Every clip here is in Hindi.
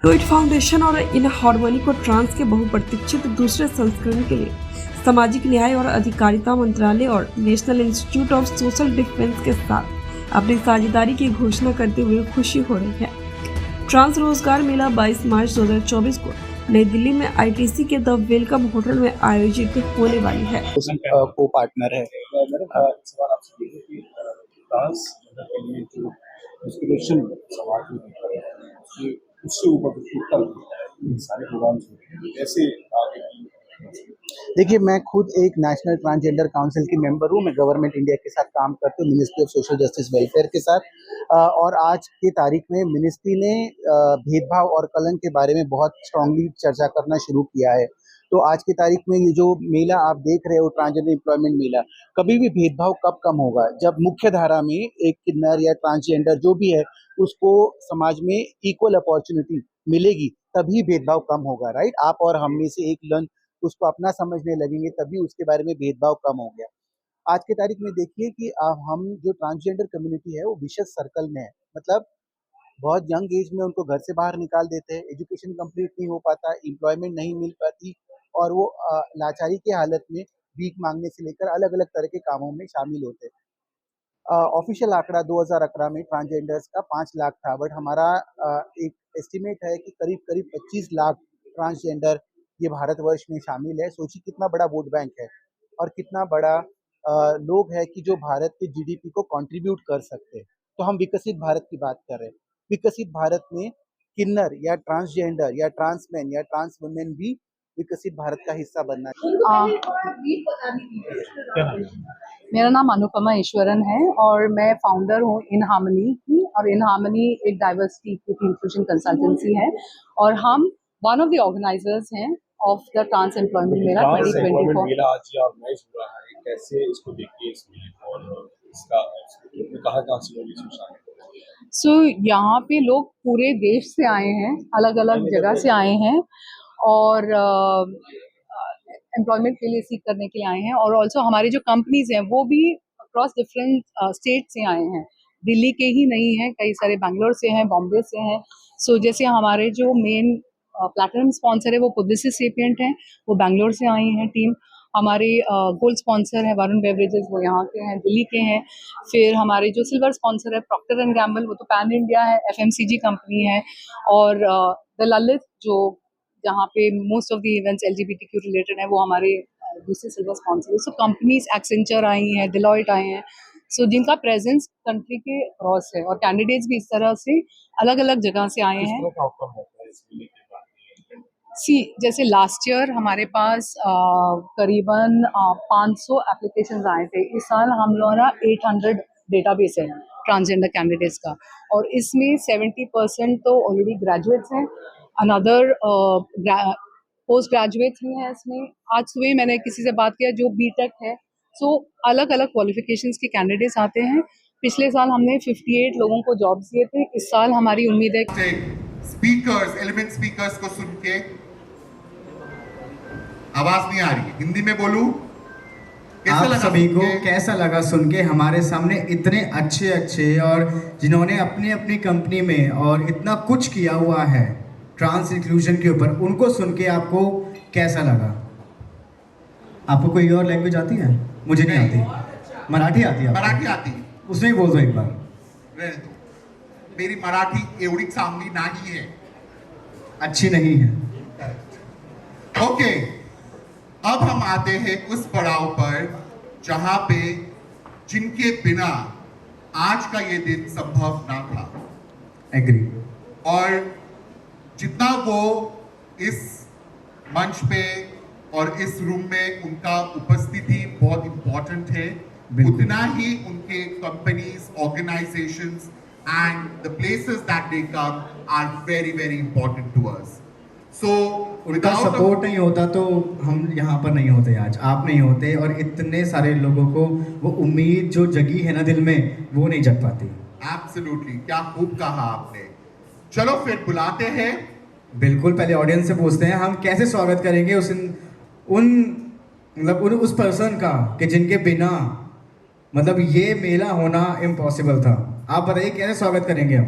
ट्वीट फाउंडेशन और इन हार्मनी को ट्रांस के बहुप्रतीक्षित दूसरे संस्करण के लिए सामाजिक न्याय और अधिकारिता मंत्रालय और national institute of social defence के साथ अपनी साझेदारी की घोषणा करते हुए खुशी हो रही है। ट्रांस रोजगार मेला 22 मार्च 2024 को नई दिल्ली में आईटीसी के द वेलकम होटल में आयोजित होने वाली है। को पार्टनर है समाज में उससे ऊपर सारे प्रोग्राम्स ऐसे आगे की। देखिए, मैं खुद एक नेशनल ट्रांसजेंडर काउंसिल की मेंबर हूँ। मैं गवर्नमेंट इंडिया के साथ काम करती हूँ, ministry of social justice welfare के साथ। और आज की तारीख में मिनिस्ट्री ने भेदभाव और कलंक के बारे में बहुत स्ट्रांगली चर्चा करना शुरू किया है। तो आज की तारीख में ये जो मेला आप देख रहे हो, ट्रांसजेंडर एम्प्लॉयमेंट मेला, कभी भी भेदभाव कब कम होगा? जब मुख्य धारा में एक किन्नर या ट्रांसजेंडर जो भी है उसको समाज में इक्वल अपॉर्चुनिटी मिलेगी, तभी भेदभाव कम होगा, राइट? आप और हम में से एक लन उसको अपना समझने लगेंगे, तभी उसके बारे में भेदभाव कम हो गया। आज की तारीख में देखिए कि हम जो ट्रांसजेंडर कम्युनिटी है वो विशेष सर्कल में है। मतलब बहुत यंग एज में उनको घर से बाहर निकाल देते हैं, एजुकेशन कंप्लीट नहीं हो पाता, एम्प्लॉयमेंट नहीं मिल पाती और वो लाचारी की हालत में भीख मांगने से लेकर अलग अलग तरह के कामों में शामिल होते हैं। ऑफिशियल आंकड़ा 2011 में ट्रांसजेंडर्स का 5 लाख था, बट हमारा एक एस्टिमेट है कि करीब करीब 25 लाख ट्रांसजेंडर ये भारतवर्ष में शामिल है। सोचिए कितना बड़ा वोट बैंक है और कितना बड़ा लोग है कि जो भारत के जीडीपी को कंट्रीब्यूट कर सकते हैं। तो हम विकसित भारत की बात कर रहे हैं। विकसित भारत में किन्नर या ट्रांसजेंडर या ट्रांसमैन या ट्रांस वुमेन भी विकसित भारत का हिस्सा बनना चाहिए। मेरा नाम अनुपमा ईश्वरन है और मैं फाउंडर हूँ इन हार्मनी की। और इन हार्मनी एक डाइवर्सिटी इक्विटी इंक्लूजन कंसल्टेंसी है और हम वन ऑफ द ऑर्गेनाइजर्स हैं ऑफ द ट्रांस एम्प्लॉयमेंट मेला 2024। मेला आज ये ऑर्गेनाइज हो रहा है, कैसे इसको देखिए इसमें और इसका कहाँ से लोग इसमें शामिल हैं? सो यहाँ पे लोग पूरे देश से आए हैं, अलग अलग जगह से आए हैं और एम्प्लॉयमेंट के लिए सीख करने के लिए आए हैं। और ऑल्सो हमारी जो कंपनीज हैं वो भी अक्रॉस डिफरेंट स्टेट से आए हैं, दिल्ली के ही नहीं हैं, कई सारे बैंगलोर से हैं, बॉम्बे से हैं। सो जैसे हमारे जो मेन प्लैटिनम स्पॉन्सर है वो पुब्लिसिस्ट सेपिएंट हैं, वो बैंगलोर से आई हैं टीम। हमारे गोल्ड स्पॉन्सर है वरुण बेवरेजेस, वो यहाँ के हैं, दिल्ली के हैं। फिर हमारे जो सिल्वर स्पॉन्सर है प्रॉक्टर एंड गैम्बल, वो तो पैन इंडिया है, एफएमसीजी कंपनी है। और द ललित जो जहाँ पे most of the events LGBTQ related है, वो हमारे दूसरे सिल्वर स्पॉन्सर है। सो कंपनीज एक्सेंचर आई हैं, डिलॉयट आए हैं, सो जिनका प्रेजेंस कंट्री के क्रॉस है और कैंडिडेट्स भी इस तरह से अलग अलग जगह से आए हैं। जैसे लास्ट ईयर हमारे पास करीबन 500 एप्लीकेशंस आए थे। इस साल हम लोगों का 800 डेटाबेस है ट्रांसजेंडर कैंडिडेट्स का और इसमें 70% तो ऑलरेडी ग्रेजुएट्स हैं, अनदर पोस्ट ग्रेजुएट्स भी हैं इसमें। आज सुबह मैंने किसी से बात किया जो बीटेक है। सो अलग अलग क्वालिफिकेशंस के कैंडिडेट्स आते हैं। पिछले साल हमने 58 लोगों को जॉब्स दिए थे। इस साल हमारी उम्मीद है स्पीकर्स, एलिमेंट स्पीकर्स को सुन के आवाज नहीं आ रही, हिंदी में बोलूं? आप सभी को कैसा लगा सुन के? हमारे सामने इतने अच्छे अच्छे और जिन्होंने अपनी अपनी कंपनी में और इतना कुछ किया हुआ है ट्रांस इंक्लूजन के ऊपर, उनको सुन के आपको कैसा लगा? आपको कोई और लैंग्वेज आती है? मुझे नहीं आती। मराठी आती है? मराठी आती। उसमें ही बोल दो एक बार। मेरी मराठी एवढी चांगली नहीं है, अच्छी नहीं है। ओके, अब हम आते हैं उस पड़ाव पर जहां पे जिनके बिना आज का ये दिन संभव ना था। एग्री। और जितना वो इस मंच पे और इस रूम में उनका उपस्थिति बहुत इंपॉर्टेंट है, उतना ही उनके companies, organisations and the places that they come are very very important to us. So उनका सपोर्ट नहीं होता तो हम यहाँ पर नहीं होते, आज आप नहीं होते और इतने सारे लोगों को वो उम्मीद जो जगी है ना दिल में, वो नहीं जग पाती। Absolutely, क्या खूब कहा आपने। चलो फिर बुलाते हैं। बिल्कुल, पहले ऑडियंस से पूछते हैं हम कैसे स्वागत करेंगे उस पर्सन का कि जिनके बिना मतलब ये मेला होना इम्पॉसिबल था। आप बताइए कैसे स्वागत करेंगे हम?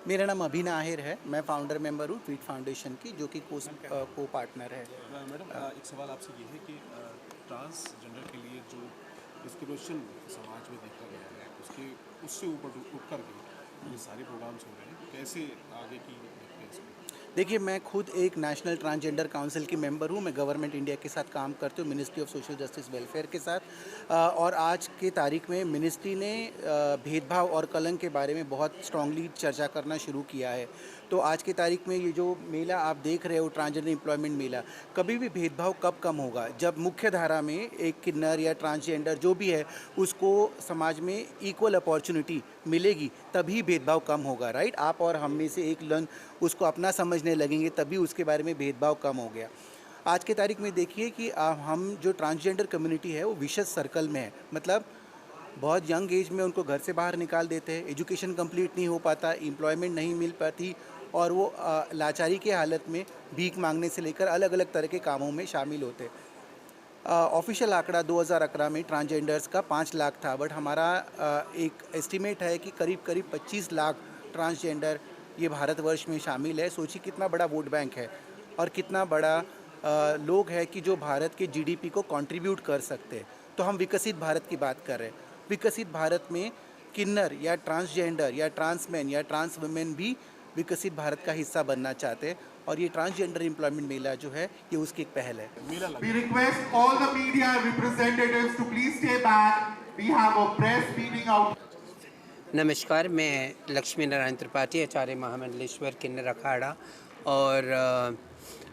मेरा नाम अभिना आहेर है, मैं फाउंडर मेंबर हूँ ट्वीट फाउंडेशन की, जो कि को पार्टनर है। मैडम एक सवाल आपसे ये है कि ट्रांसजेंडर के लिए जो डिस्क्रिमिनेशन समाज में देखा गया है उससे ऊपर उठ कर के ये सारे प्रोग्राम्स हो रहे हैं, कैसे आगे की देखते हैं इसको? देखिए, मैं खुद एक नेशनल ट्रांसजेंडर काउंसिल की मेंबर हूँ। मैं गवर्नमेंट इंडिया के साथ काम करती हूँ, ministry of social justice welfare के साथ। और आज की तारीख में मिनिस्ट्री ने भेदभाव और कलंक के बारे में बहुत स्ट्रांगली चर्चा करना शुरू किया है। तो आज की तारीख में ये जो मेला आप देख रहे हो, ट्रांसजेंडर एम्प्लॉयमेंट मेला, कभी भी भेदभाव कब कम होगा? जब मुख्य धारा में एक किन्नर या ट्रांसजेंडर जो भी है उसको समाज में इक्वल अपॉर्चुनिटी मिलेगी, तभी भेदभाव कम होगा, राइट? आप और हम में से एक लन उसको अपना समझने लगेंगे, तभी उसके बारे में भेदभाव कम हो गया। आज की तारीख में देखिए कि हम जो ट्रांसजेंडर कम्युनिटी है वो विशेष सर्कल में है। मतलब बहुत यंग एज में उनको घर से बाहर निकाल देते हैं, एजुकेशन कंप्लीट नहीं हो पाता, एम्प्लॉयमेंट नहीं मिल पाती, और वो लाचारी की हालत में भीख मांगने से लेकर अलग अलग तरह के कामों में शामिल होते हैं। ऑफिशियल आंकड़ा 2011 में ट्रांसजेंडर्स का 5 लाख था, बट हमारा एक एस्टिमेट है कि करीब करीब 25 लाख ट्रांसजेंडर ये भारतवर्ष में शामिल है। सोचिए कितना बड़ा वोट बैंक है और कितना बड़ा लोग है कि जो भारत के जीडीपी को कंट्रीब्यूट कर सकते हैं। तो हम विकसित भारत की बात कर रहे हैं। विकसित भारत में किन्नर या ट्रांसजेंडर या ट्रांसमैन या ट्रांस वुमेन भी विकसित भारत का हिस्सा बनना चाहते हैं, और ये ट्रांसजेंडर एम्प्लॉयमेंट मेला जो है ये उसकी एक पहल है। We request all the media representatives to please stay back. We have a press meeting out. नमस्कार, मैं लक्ष्मी नारायण त्रिपाठी, आचार्य महामंडलेश्वर किन्नर अखाड़ा, और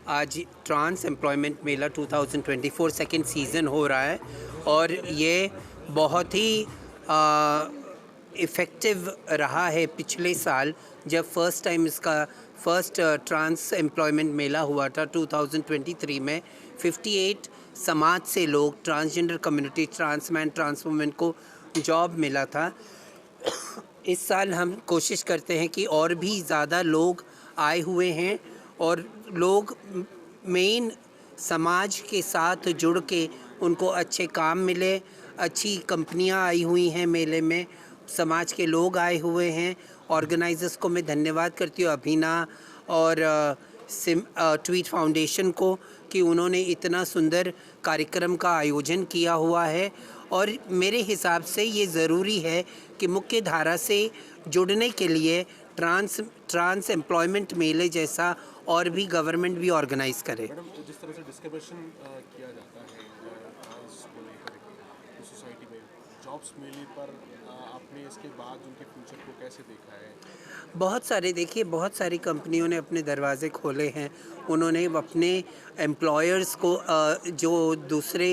आज ट्रांस एम्प्लॉयमेंट मेला 2024 सेकेंड सीज़न हो रहा है, और ये बहुत ही इफ़ेक्टिव रहा है। पिछले साल जब फर्स्ट टाइम इसका फर्स्ट ट्रांस एम्प्लॉयमेंट मेला हुआ था 2023 में, 58 समाज से लोग, transgender community, transman, trans women को जॉब मिला था। इस साल हम कोशिश करते हैं कि और भी ज़्यादा लोग आए हुए हैं, और लोग मेन समाज के साथ जुड़ के उनको अच्छे काम मिले। अच्छी कंपनियां आई हुई हैं मेले में, समाज के लोग आए हुए हैं। ऑर्गेनाइजर्स को मैं धन्यवाद करती हूँ, अभिना और ट्वीट फाउंडेशन को, कि उन्होंने इतना सुंदर कार्यक्रम का आयोजन किया हुआ है। और मेरे हिसाब से ये ज़रूरी है कि मुख्य धारा से जुड़ने के लिए ट्रांस एम्प्लॉयमेंट मेले जैसा और भी गवर्नमेंट भी ऑर्गेनाइज़ करे। मैडम, जिस तरह से डिस्क्रिमिनेशन किया जाता है ट्रांस को लेकर के सोसाइटी में, जॉब्स मिलने पर आपने इसके बाद उनके फ्यूचर को कैसे देखा है? बहुत सारी कंपनियों ने अपने दरवाजे खोले हैं। उन्होंने अपने एम्प्लॉयर्स को जो दूसरे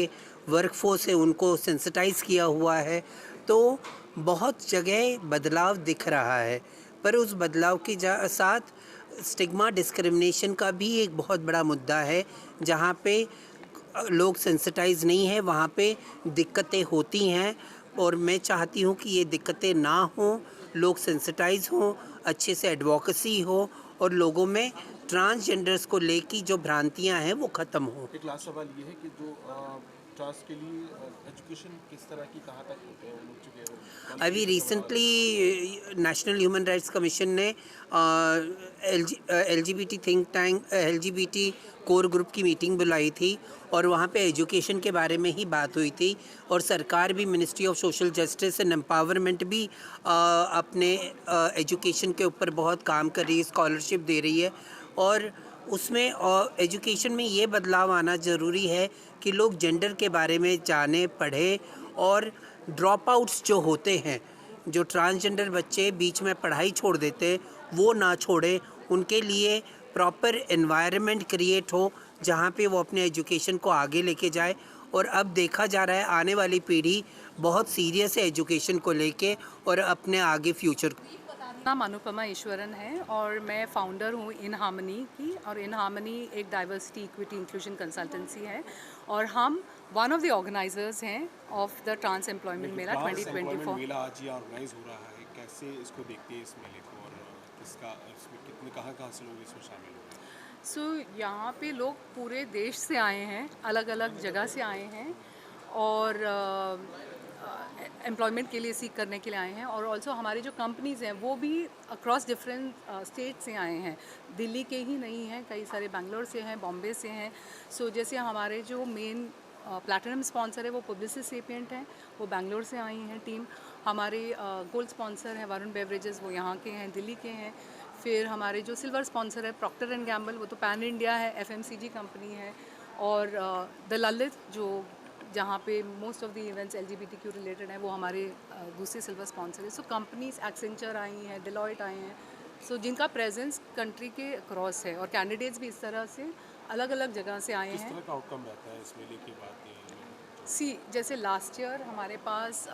वर्कफोर्स है उनको सेंसिटाइज़ किया हुआ है। तो बहुत जगह बदलाव दिख रहा है, पर उस बदलाव के साथ स्टिग्मा डिस्क्रिमिनेशन का भी एक बहुत बड़ा मुद्दा है। जहाँ पे लोग सेंसिटाइज नहीं है, वहाँ पे दिक्कतें होती हैं, और मैं चाहती हूँ कि ये दिक्कतें ना हों, लोग सेंसिटाइज हों, अच्छे से एडवोकेसी हो, और लोगों में ट्रांसजेंडर्स को लेकर जो भ्रांतियाँ हैं वो ख़त्म हो। एक लास्ट सवाल ये है कि जो ट्रांस के लिए एजुकेशन किस तरह की कहाँ तक होते हैं उन चुके? अभी recently national human rights commission ने LGBT think tank, LGBT core group की मीटिंग बुलाई थी, और वहाँ पे एजुकेशन के बारे में ही बात हुई थी। और सरकार भी, ministry of social justice and empowerment भी अपने एजुकेशन के ऊपर बहुत काम कर रही है, स्कॉलरशिप दे रही है। और उसमें एजुकेशन में ये बदलाव आना ज़रूरी है कि लोग जेंडर के बारे में जाने, पढ़े, और ड्रॉप आउट्स जो होते हैं, जो ट्रांसजेंडर बच्चे बीच में पढ़ाई छोड़ देते हैं, वो ना छोड़े। उनके लिए प्रॉपर एनवायरनमेंट क्रिएट हो जहाँ पे वो अपने एजुकेशन को आगे लेके जाए। और अब देखा जा रहा है आने वाली पीढ़ी बहुत सीरियस है एजुकेशन को लेके और अपने आगे फ्यूचर। नाम अनुपमा ईश्वरन है और मैं फाउंडर हूँ इन हार्मनी की, और इन हार्मनी एक डाइवर्सिटी इक्विटी इंक्लूजन कंसल्टेंसी है, और हम वन ऑफ द ऑर्गेनाइजर्स हैं ऑफ द ट्रांस एम्प्लॉयमेंट मेला 2024। मेला आज ये ऑर्गेनाइज हो रहा है, कैसे इसको देखते हैं इस मेले को, और किसका इसमें कितने कहाँ से लोग इसमें शामिल होते हैं? सो यहाँ पे लोग पूरे देश से आए हैं, अलग अलग जगह से आए हैं, और एम्प्लॉयमेंट के लिए सीख करने के लिए आए हैं, और ऑल्सो हमारे जो कंपनीज़ हैं वो भी अक्रॉस डिफरेंट स्टेट से आए हैं, दिल्ली के ही नहीं हैं, कई सारे बैंगलोर से हैं, बॉम्बे से हैं। सो जैसे हमारे जो मेन प्लैटिनम स्पॉन्सर है वो पब्लिसिस्ट सेपिएंट हैं, वो बैंगलोर से आई हैं टीम। हमारे गोल्ड स्पॉन्सर हैं वरुण बेवरेजेस, वो यहाँ के हैं, दिल्ली के हैं। फिर हमारे जो सिल्वर स्पॉन्सर है प्रॉक्टर एंड गैम्बल, वो तो पैन इंडिया है, FMCG कंपनी है। और द ललित जो जहाँ पे most of the events LGBTQ related हैं, वो हमारे दूसरे सिल्वर स्पॉन्सर है। सो कंपनीज एक्सेंचर आई हैं, डिलॉयट आए हैं, सो जिनका प्रेजेंस कंट्री के क्रॉस है, और कैंडिडेट्स भी इस तरह से अलग अलग जगह से आए किस हैं। तरह का आउटकम रहता है इस मेले की बात जैसे लास्ट ईयर हमारे पास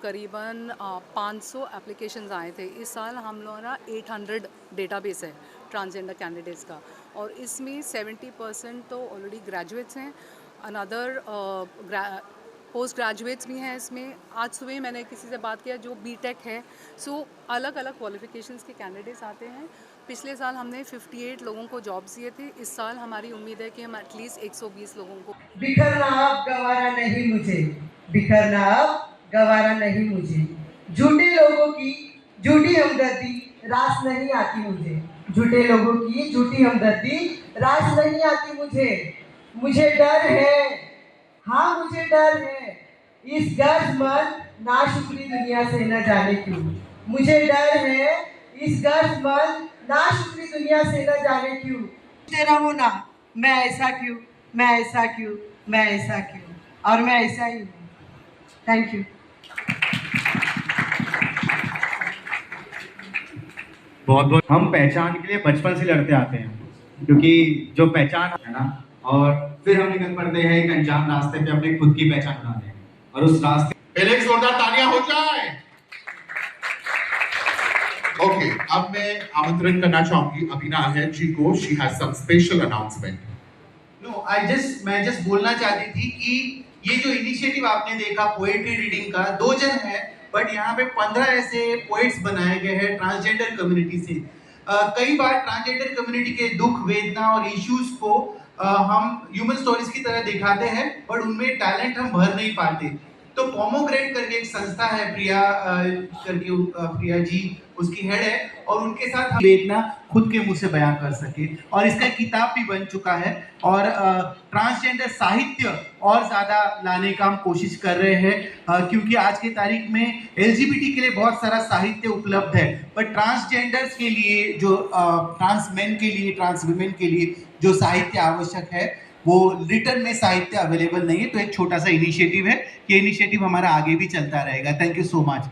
करीबन 500 एप्लीकेशंस आए थे। इस साल हम लोगों का 800 डेटाबेस है ट्रांसजेंडर कैंडिडेट्स का, और इसमें 70% तो ऑलरेडी ग्रेजुएट्स हैं, अनदर पोस्ट ग्रेजुएट्स भी हैं इसमें। आज सुबह मैंने किसी से बात किया जो BTech है। सो अलग अलग क्वालिफिकेशंस के कैंडिडेट्स आते हैं। पिछले साल हमने 58 लोगों को जॉब्स दिए थे, इस साल हमारी उम्मीद है कि हम एटलीस्ट 120 लोगों को। बिखरना अब गवारा नहीं मुझे, बिखरना अब गवारा नहीं मुझे, झूठे लोगों की झूठी हमदर्दी रास नहीं आती मुझे, झूठे लोगों की झूठी हमदर्दी रास नहीं आती मुझे। मुझे डर है, हाँ मुझे डर है, इस गर्जमंद नाशुक्री दुनिया से न जाने क्यों। मुझे डर है, इस गर्जमंद नाशुक्री दुनिया से न जाने क्यों। तेरा होना, मैं ऐसा क्यों, मैं ऐसा क्यों, मैं ऐसा क्यों, और मैं ऐसा ही हूँ। Thank you. बहुत बहुत हम पहचान के लिए बचपन से लड़ते आते हैं, क्योंकि जो पहचान है ना, और फिर हम निकल पड़ते हैं एक अनजान रास्ते पे अपनी खुद की पहचान बनाने, और उस रास्ते पहले एक जोरदार तालियां हो जाए। ओके, अब मैं आमंत्रण करना चाहूंगी अभिना अहद जी को। She has some special announcement. मैं जस्ट बोलना चाहती थी कि ये जो इनिशिएटिव आपने देखा पोएट्री रीडिंग का, 2 जन है, बट यहाँ पे 15 ऐसे पोएट्स बनाए गए हैं ट्रांसजेंडर कम्युनिटी से। कई बार ट्रांसजेंडर कम्युनिटी के दुख, वेदना और इश्यूज को हम ह्यूमन स्टोरीज की तरह दिखाते हैं, बट उनमें टैलेंट हम भर नहीं पाते। तो पोमोग्रेनेट करके एक संस्था है, प्रिया जी उसकी हेड है, और उनके साथ हम वेदना खुद के मुंह से बयां कर सके, और इसका किताब भी बन चुका है, और ट्रांसजेंडर साहित्य और ज़्यादा लाने का हम कोशिश कर रहे हैं, क्योंकि आज की तारीख में LGBT के लिए बहुत सारा साहित्य उपलब्ध है, पर ट्रांसजेंडर्स के लिए, जो ट्रांस मेन के लिए, ट्रांस वुमेन के लिए जो साहित्य आवश्यक है, वो रिटर्न में साहित्य अवेलेबल नहीं है। तो एक छोटा सा इनिशिएटिव है, ये इनिशिएटिव हमारा आगे भी चलता रहेगा। Thank you so much.